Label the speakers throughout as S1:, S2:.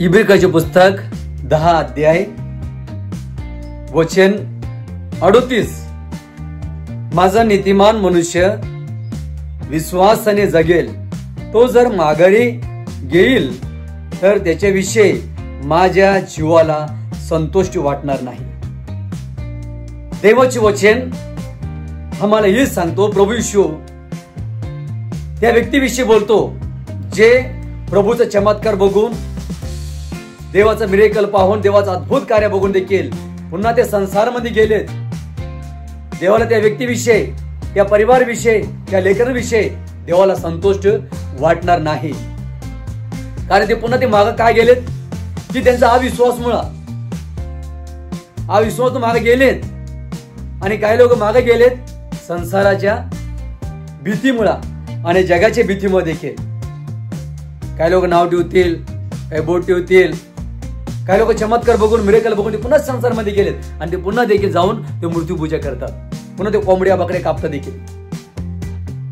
S1: इब्रिकाचे पुस्तक 10 अध्याय वचन 38. माझा नीतिमान मनुष्य विश्वासाने जगेल, तो जर माघारी घेईल तर त्याच्याविषयी माझ्या जीवाला संतुष्टी वाटणार नाही. देवाचे वचन आम्हाला हे सांगतो, प्रभू येशू त्या व्यक्तीविषयी बोलतो जे प्रभूचा चमत्कार बघून, देवाचा मिरेकल पाहून, देवाचा अद्भुत कार्य बघून देखील पुन्हा ते संसारामध्ये गेलेत. देवाला त्या व्यक्तीविषयी, त्या परिवाराविषयी, त्या लेकरांविषयी देवाला संतुष्ट वाटणार नाही. कारण ते पुन्हा ते मागे काय गेलेत की त्यांचा अविश्वास मागे गेलेत. आणि काही लोक मागे गेलेत संसाराच्या भीतीमुळे आणि जगाच्या भीतीमुळे देखील. काही लोक नाव ठेवतील, काही बोट ठेवतील, काही लोक चमत्कार बघून, मिरेकल बघून ते पुन्हा संसारामध्ये गेलेत आणि ते पुन्हा देखील जाऊन ते मृत्यू पूजा करतात. पुन्हा ते कोंबड्या बकऱ्या कापतात देखील.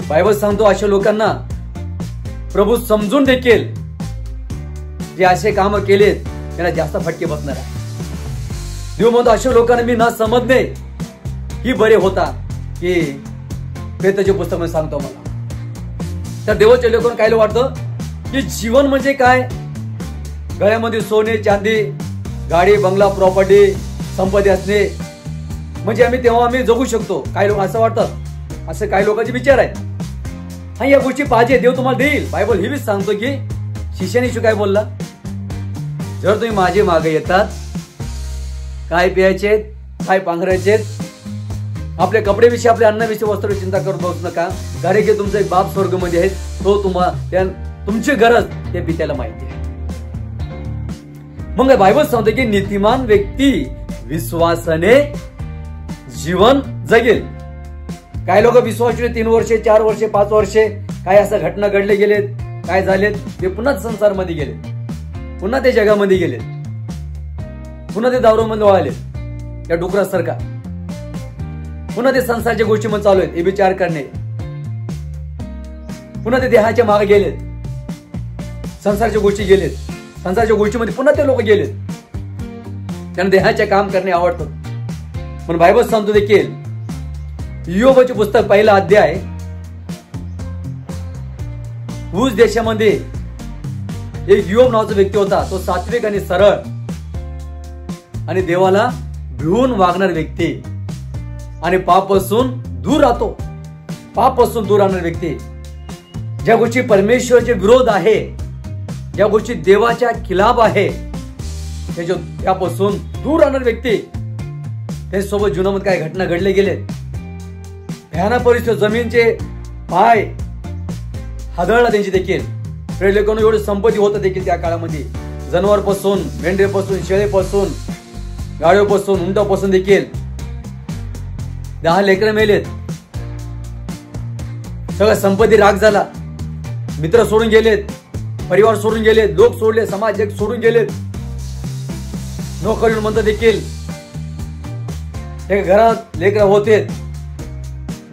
S1: बायबल सांगतो अशा लोकांना प्रभू समजून देखील जे असे काम केलेत त्यांना जास्त फटके बसणार आहे. देव म्हणतो अशा लोकांना मी ना समजणे ही बरे होता की प्रेताच्या पुस्तकामध्ये सांगतो मला. तर देवाच्या लोकांना काय वाटतं की जीवन म्हणजे काय, गळ्यामध्ये सोने चांदी, गाडी बंगला, प्रॉपर्टी, संपत्ती असणे म्हणजे आम्ही जगू शकतो. काही लोक असं वाटतं, असं काही लोकांचे विचार आहे. हा या गोष्टी पाहिजे, देव तुम्हाला देईल. बायबल ही सांगतो की शिष्याने काय बोलला, जर तुम्ही माझे मागे येतात, काय प्यायचे, काय पांघरायचे, आपल्या कपड्याविषयी, आपल्या अन्नाविषयी, वस्त्राविषयी चिंता करत बसू नका. कारण की तुमचा एक बाप स्वर्गमध्ये आहे, तो तुम्हाला तुमची गरज ते पित्याला माहिती आहे. मग बायबल सांगतो की नीतिमान व्यक्ती विश्वासाने जीवन जगेल. काही लोक विश्वासाने 3 वर्षे, 4 वर्षे, 5 वर्षे काय असं घटना घडले गेलेत, काय झालेत, ते पुन्हा संसारमध्ये गेले, पुन्हा ते जगामध्ये गेले, पुन्हा ते दारूमध्ये वळाले त्या डुकरासारखा. पुन्हा ते संसाराच्या गोष्टीमध्ये चालू आहेत, विचार करणे. पुन्हा ते देहाच्या मागे गेलेत, संसाराच्या गोष्टी गेलेत, संसाराच्या गोष्टीमध्ये पुन्हा ते लोक गेलेत. त्यांना देहाचे काम करणे आवडतं. पण बायबल सांगतो देखील, योबाचे पुस्तक 1 अध्याय, ऊस देशामध्ये एक योब नावाचा व्यक्ती होता. तो सात्विक आणि सरळ आणि देवाला भिवून वागणार व्यक्ती आणि पापापासून दूर राहतो. पापापासून दूर राहणार व्यक्ती, ज्या गोष्टी परमेश्वराचे विरोध आहे, ज्या गोष्टी देवाच्या खिलाफ आहे, त्यापासून दूर राहणार व्यक्ती. त्याच्यासोबत जीवनामध्ये काय घटना घडले गेले, भयानक परिस्थिती, जमीनचे पाय हादळला त्यांची देखील. लोकांना एवढी संपत्ती होतं देखील त्या काळामध्ये, जनावरपासून, मेंढरेपासून, शेळीपासून, गाडीपासून, उंटापासून देखील 10 लेकरं मेलेत. सगळं संपत्ती राग झाला. मित्र सोडून गेलेत, परिवार सोडून गेलेत, लोक सोडले, समाज सोडून गेलेत. नोकरी म्हणतात देखील घरात लेकरं होते,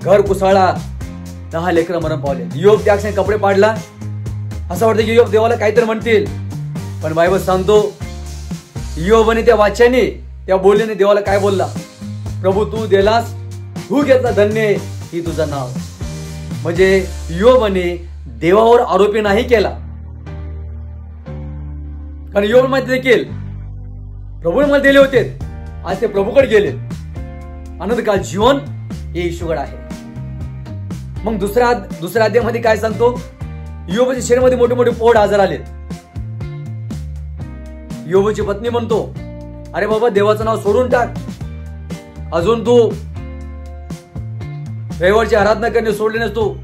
S1: घर कुसाळा, 10 लेकरं मरण पावले. योब त्या क्षणी कपडे पाडला. असं वाटतं की योब देवाला काहीतरी म्हणतील. पण बायबल सांगतो योबाने त्या वाच्याने, त्या बोलण्याने देवाला काय बोलला, प्रभू तू दिलास, तू घेतला, धन्य ही तुझं नाव. म्हणजे योबाने देवावर आरोपी नाही केला. कारण योब माहिती देखील प्रभूने मला दिले होते, आज ते प्रभूकडे गेले. आनंदकाल जीवन हे येशूकडे आहे. मग दुसऱ्या अध्यायामध्ये काय सांगतो, योबाच्या शरीरामध्ये मोठे मोठे पोट आजार आले. योबाची पत्नी म्हणतो, अरे बाबा देवाचं नाव सोडून टाक, अजून तू रविवारची आराधना करणे सोडली नाहीस, तू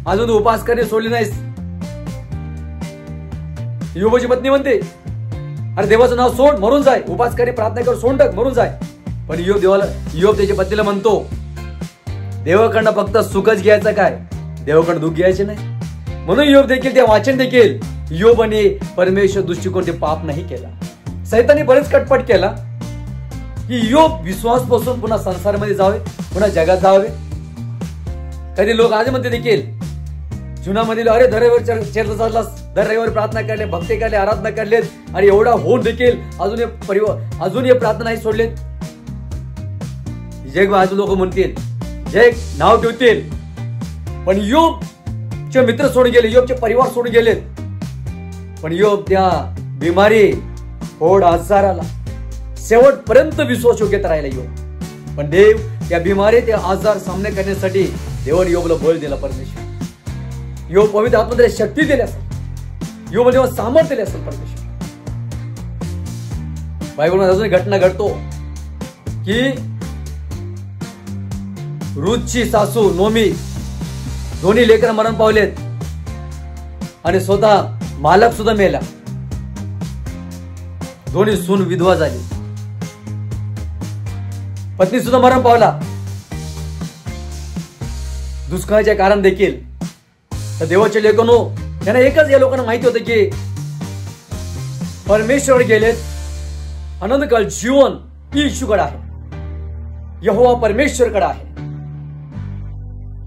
S1: अजून तू उपास करणे सोडली नाहीस. योबाची पत्नी म्हणते, अरे देवाचं नाव सोड, मरून जाय, उपास करे, प्रार्थना कर, सोडून टाक, मरून जाय. पण योब त्याच्या पत्नीला म्हणतो, देवाकडनं फक्त सुखच घ्यायचं, काय देवाकडनं दुःख घ्यायचे नाही. म्हणून योब देखील, त्या वाचन देखील, योबाने परमेश्वर दृष्टिकोन ते पाप नाही केला. सैताने बरेच कटपट केला की योब विश्वासपासून पुन्हा संसारामध्ये जावे, पुन्हा जगात जावे. कधी लोक आज म्हणते देखील जीवनामधील अरे दर रविवारी चर्च चाललास, दर रविवारी प्रार्थना करले, भक्ती करले, आराधना करलेत आणि एवढा होऊन देखील अजून हे प्रार्थना नाही सोडलेत. जग बाजू लोक म्हणतील, जग नाव ठेवतील, पण योबचे मित्र सोडून गेले, योबचे परिवार सोडून गेलेत. पण योब त्या बिमारी ओढ आजाराला शेवटपर्यंत विश्वास योग्यता राहिला योब. पण देव त्या बिमारी त्या आजार सामने करण्यासाठी देवाने योबला बळ दिला. परमेश्वर योग पवित्र आत्म्याने शक्ती दिली असेल, योग देवा सामर्थ्य दिले असेल परमेश्वर. बायबलमध्ये अजून घटना घडतो की रूथची सासू नोमी दोन्ही लेकर मरण पावलेत आणि स्वतः मालक सुद्धा मेला. दोन्ही सून विधवा झाली, पत्नी सुद्धा मरण पावला. दुष्काळाचे कारण देखील. तर देवाचे लेखनो त्यांना एकच या लोकांना माहिती होतं की परमेश्वर गेलेत, आनंदकाळ जीवन येशूकडे आहे, यहोवा परमेश्वरकडे आहे.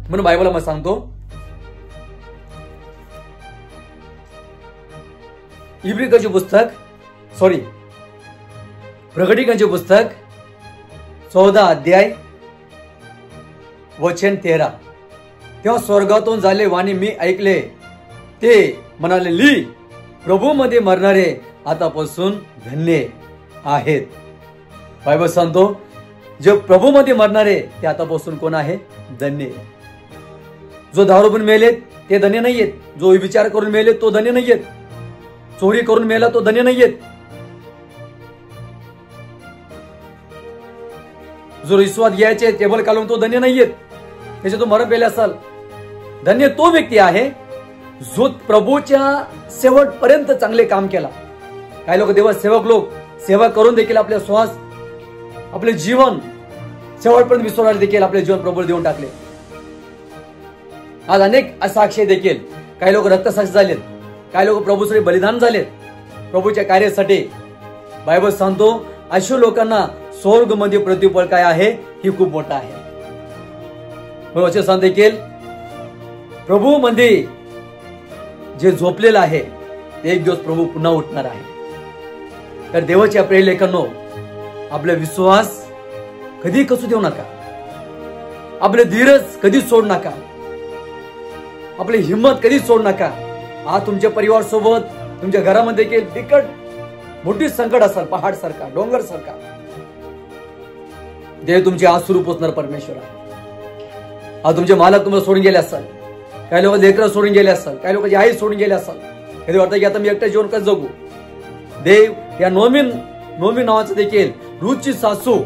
S1: म्हणून बायबलला मला सांगतो, इब्रिकांचे पुस्तक प्रकटीकांचे पुस्तक 14 अध्याय वचन 13. तेव्हा स्वर्गातून झाले वाणी मी ऐकले, ते म्हणाले, ली प्रभू मध्ये मरणारे आतापासून धन्य आहेत. बायबल सांगतो, जे प्रभू मध्ये मरणारे ते आतापासून कोण आहे? धन्य. जो दारू पण मेलेत ते धन्य नाहीयेत, जो विचार करून मेलेत तो धन्य नाहीयेत, चोरी करून मेला तो धन्य नाहीयेत, जो रिश्वत घ्यायचे टेबल काढून तो धन्य नाहीयेत, त्याचे तो मरण पेले असाल. धन्य तो व्यक्ती आहे जो प्रभूच्या शेवटपर्यंत चांगले काम केला. काही लोक देवा सेवक लोक सेवा करून देखील आपले श्वास आपले जीवन शेवटपर्यंत विसरणारे देखील आपले जीवन प्रभूला देऊन टाकले. आज अनेक साक्षी देखील. काही लोक रक्तसाक्षी झालेत, काही लोक प्रभूसाठी बलिदान झालेत प्रभूच्या कार्यासाठी. बायबल सांगतो अशा लोकांना स्वर्ग मध्ये प्रतिफळ काय आहे ही खूप मोठा आहे. वचन सांगते देखील प्रभू मध्ये जे झोपलेलं आहे एक दिवस प्रभू पुन्हा उठणार आहे. तर देवाच्या प्रिय लेकांनो, आपला विश्वास कधी कसू देऊ नका, आपले धीरज कधी सोड नका, आपली हिंमत कधी सोड नका. आज तुमच्या परिवार सोबत तुमच्या घरामध्ये देखील बिकट मोठी संकट असेल, पहाड सारखा, डोंगर सारखा. देव तुमचे आज सुरू पोचणार परमेश्वर आहे. आज तुमचे मालक तुम्हाला सोडून गेले असाल, काही लोक लेकरं सोडून गेले असाल, काही लोकांची आई सोडून गेले असाल. कधी वाटतं की आता मी एकटं जीवन कसं जगू. देव या नोमी नावाचं देखील रूथची सासू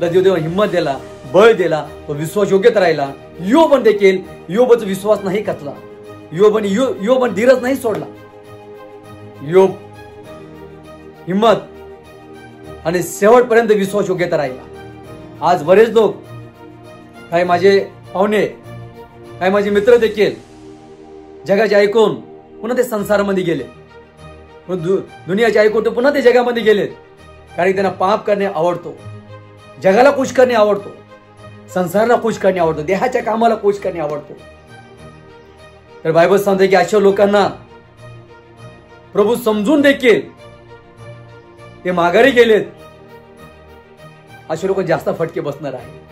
S1: देव हिंमत दिला, बळ दिला, तो विश्वास योग्यता राहिला. योबन देखील योबचा विश्वास नाही कचला, योबन धीरज नाही सोडला. योब हिंमत आणि शेवटपर्यंत विश्वास योग्यता राहिला. आज बरेच लोक, काही माझे पाहुणे, काही माझे मित्र देखील जगाचे ऐकून पुन्हा ते संसारामध्ये गेले, दुनियाचे ऐकून पुन्हा ते जगामध्ये गेलेत. कारण त्यांना पाप करणे आवडतो, जगाला खुश करणे आवडतो, संसाराला खुश करणे आवडतो, देहाच्या कामाला खुश करणे आवडतो. तर बायबल सांगते की अशा लोकांना प्रभू समजून देखील ते माघारी गेलेत. असे लोक जास्त फटके बसणार आहे.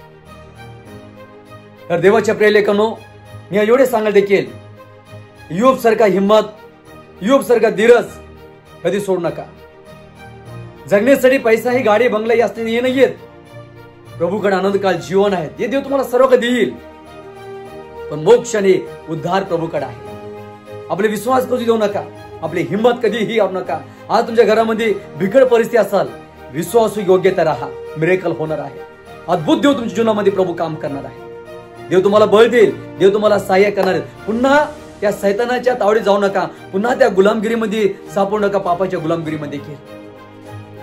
S1: तर देवाच्या प्रिय लेकांनो, मी एवढे सांगाल देखील योब सारखा हिंमत, योब सारखा धीरज कधी सोडू नका. जगण्यासाठी पैसा ही गाडी बंगला असणे हे नाहीयेत. प्रभूकडे आनंदकाल जीवन आहे, हे देव तुम्हाला सर्व कधी देईल. पण मोक्ष आणि उद्धार प्रभूकडे आहे. आपले विश्वास कधी देऊ नका, आपली हिंमत कधीही आणू नका. आज तुमच्या घरामध्ये बिकट परिस्थिती असाल, विश्वासू योग्यता राहा, मिरेकल होणार आहे. अद्भुत देव तुमच्या जीवनामध्ये प्रभू काम करणार आहे. देव तुम्हाला बळ देईल, देव तुम्हाला सहाय्य करणार आहे. पुन्हा त्या सैतानाच्या तावडीत जाऊ नका, पुन्हा त्या गुलामगिरीमध्ये सापडू नका, पापाच्या गुलामगिरीमध्ये देखील.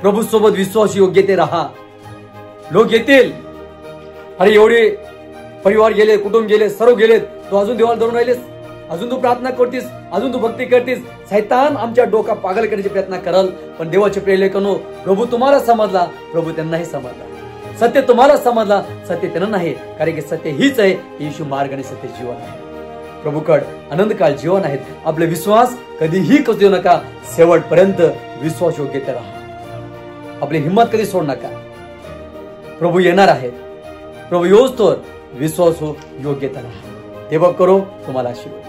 S1: प्रभू सोबत विश्वास योग्यते राहा. लोक येतील, अरे एवढे परिवार गेले, कुटुंब गेले, सर्व गेलेत, तू अजून देवाला धरून राहिलेस, अजून तू प्रार्थना करतीस, अजून तू भक्ती करतीस. सैतान आमच्या डोका पागल करण्याचे प्रयत्न करल. पण देवाचे प्रिय लेकनो, प्रभू तुम्हाला समजला, प्रभू त्यांनाही समजला. सत्य तुम्हाला समजला, सत्य त्यांना नाही. कारण की सत्य हीच आहे, येशू मार्ग आणि सत्य जीवन आहे. प्रभूकड आनंद काळ जीवन आहेत. आपले विश्वास कधीही करू देऊ नका. शेवटपर्यंत विश्वास योग्यता राहा. आपली हिंमत कधी सोड नका. प्रभू येणार आहेत. प्रभू योच तर विश्वास हो योग्यता राहा. हे बघ करो तुम्हाला आशीर्वाद.